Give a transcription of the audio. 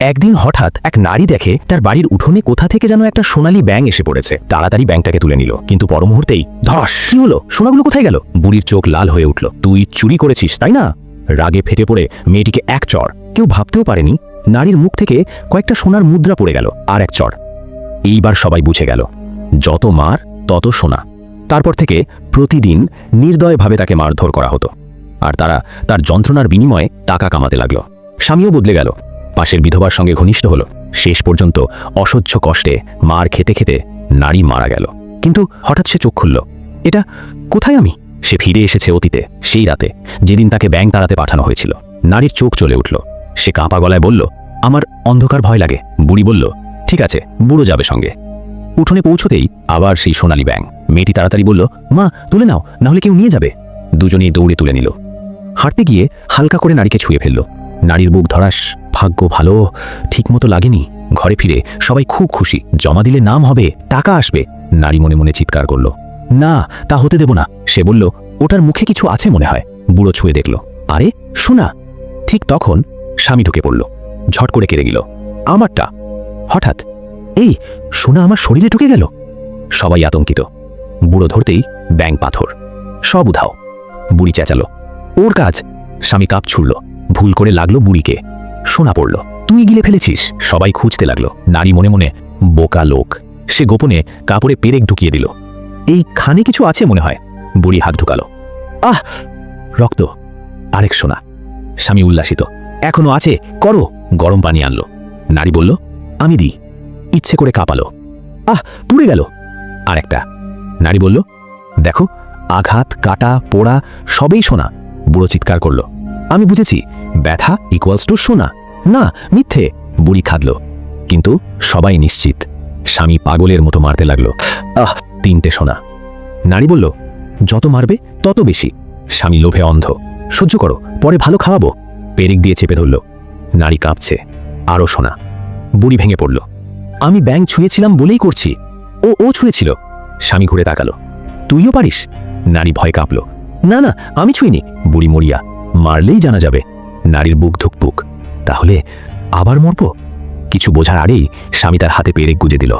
একদিন হঠাৎ এক নারী দেখে তার বাড়ির উঠোনে কোথা থেকে যেন একটা সোনালী ব্যাঙ এসে পড়েছে। তাড়াতাড়ি ব্যাঙটাকে তুলে নিল, কিন্তু পর মুহূর্তেই ধস! কি হলো? সোনাগুলো কোথায় গেল? বুড়ির চোখ লাল হয়ে উঠল। তুই চুরি করেছিস, তাই না? রাগে ফেটে পড়ে মেয়েটিকে এক চড়। কেউ ভাবতেও পারেনি নারীর মুখ থেকে কয়েকটা সোনার মুদ্রা পড়ে গেল। আর এক চড়। এইবার সবাই বুঝে গেল, যত মার তত সোনা। তারপর থেকে প্রতিদিন নির্দয়ভাবে তাকে মারধর করা হতো, আর তারা তার যন্ত্রণার বিনিময়ে টাকা কামাতে লাগল। স্বামীও বদলে গেল, পাশের বিধবার সঙ্গে ঘনিষ্ঠ হল। শেষ পর্যন্ত অসহ্য কষ্টে মার খেতে খেতে নারী মারা গেল। কিন্তু হঠাৎ সে চোখ খুলল। এটা কোথায় আমি? সে ফিরে এসেছে অতীতে, সেই রাতে যেদিন তাকে ব্যাঙ তাড়াতে পাঠানো হয়েছিল। নারীর চোখ চলে উঠল। সে কাঁপা গলায় বলল, আমার অন্ধকার ভয় লাগে। বুড়ি বলল, ঠিক আছে, বুড়ো যাবে সঙ্গে। উঠোনে পৌঁছতেই আবার সেই সোনালী ব্যাঙ। মেয়েটি তাড়াতাড়ি বলল, মা তুলে নাও, নাহলে কেউ নিয়ে যাবে। দুজনেই দৌড়ে তুলে নিল। হাঁটতে গিয়ে হালকা করে নারীকে ছুঁয়ে ফেলল। নারীর বুক ধরাস। ভাগ্য ভালো, ঠিকমতো লাগেনি। ঘরে ফিরে সবাই খুব খুশি। জমা দিলে নাম হবে, টাকা আসবে। নারী মনে মনে চিৎকার করল, না, তা হতে দেব না। সে বলল, ওটার মুখে কিছু আছে মনে হয়। বুড়ো ছুঁয়ে দেখল, আরে সোনা! ঠিক তখন স্বামী ঢুকে পড়ল। ঝট করে কেড়ে গেল, আমারটা। হঠাৎ এই সোনা আমার শরীরে ঢুকে গেল। সবাই আতঙ্কিত। বুড়ো ধরতেই ব্যাঙ পাথর, সব উধাও। বুড়ি চেঁচালো, ওর কাজ। স্বামী কাপ ছুড়ল, ভুল করে লাগলো বুড়িকে। সোনা পড়ল, তুই গিলে ফেলেছিস। সবাই খুঁজতে লাগলো। নারী মনে মনে, বোকা লোক। সে গোপনে কাপড়ে পেরেক ঢুকিয়ে দিল। এই খানে কিছু আছে মনে হয়। বুড়ি হাত ঢুকালো, আহ, রক্ত। আরেক সোনা। স্বামী উল্লাসিত, এখনো আছে, করো। গরম পানি আনলো। নারী বলল, আমি দিই। ইচ্ছে করে কাঁপালো, আহ, পুড়ে গেল। আরেকটা। নারী বলল, দেখো, আঘাত, কাটা, পোড়া সবেই সোনা। বুড়ো চিৎকার করল, আমি বুঝেছি, ব্যথা ইকুয়ালস টু সোনা। না, মিথ্যে। বুড়ি খাদল, কিন্তু সবাই নিশ্চিত। স্বামী পাগলের মতো মারতে লাগলো, আহ, 3টে সোনা। নারী বলল, যত মারবে তত বেশি। স্বামী লোভে অন্ধ, সহ্য করো, পরে ভালো খাওয়াবো। পেরেক দিয়ে চেপে ধরল। নারী কাঁপছে, আরও সোনা। বুড়ি ভেঙে পড়ল, আমি ব্যাঙ ছুঁয়েছিলাম বলেই করছি, ও ছুঁয়েছিল। স্বামী ঘুরে তাকালো, তুইও পারিস? নারী ভয় কাঁপল, না না, আমি ছুঁইনি। বুড়ি মরিয়া, মারলেই জানা যাবে। নারীর বুক ধুকপুক, তাহলে আবার মরব? কিছু বোঝার আগেই স্বামী তার হাতে পেরেক গুজে দিল।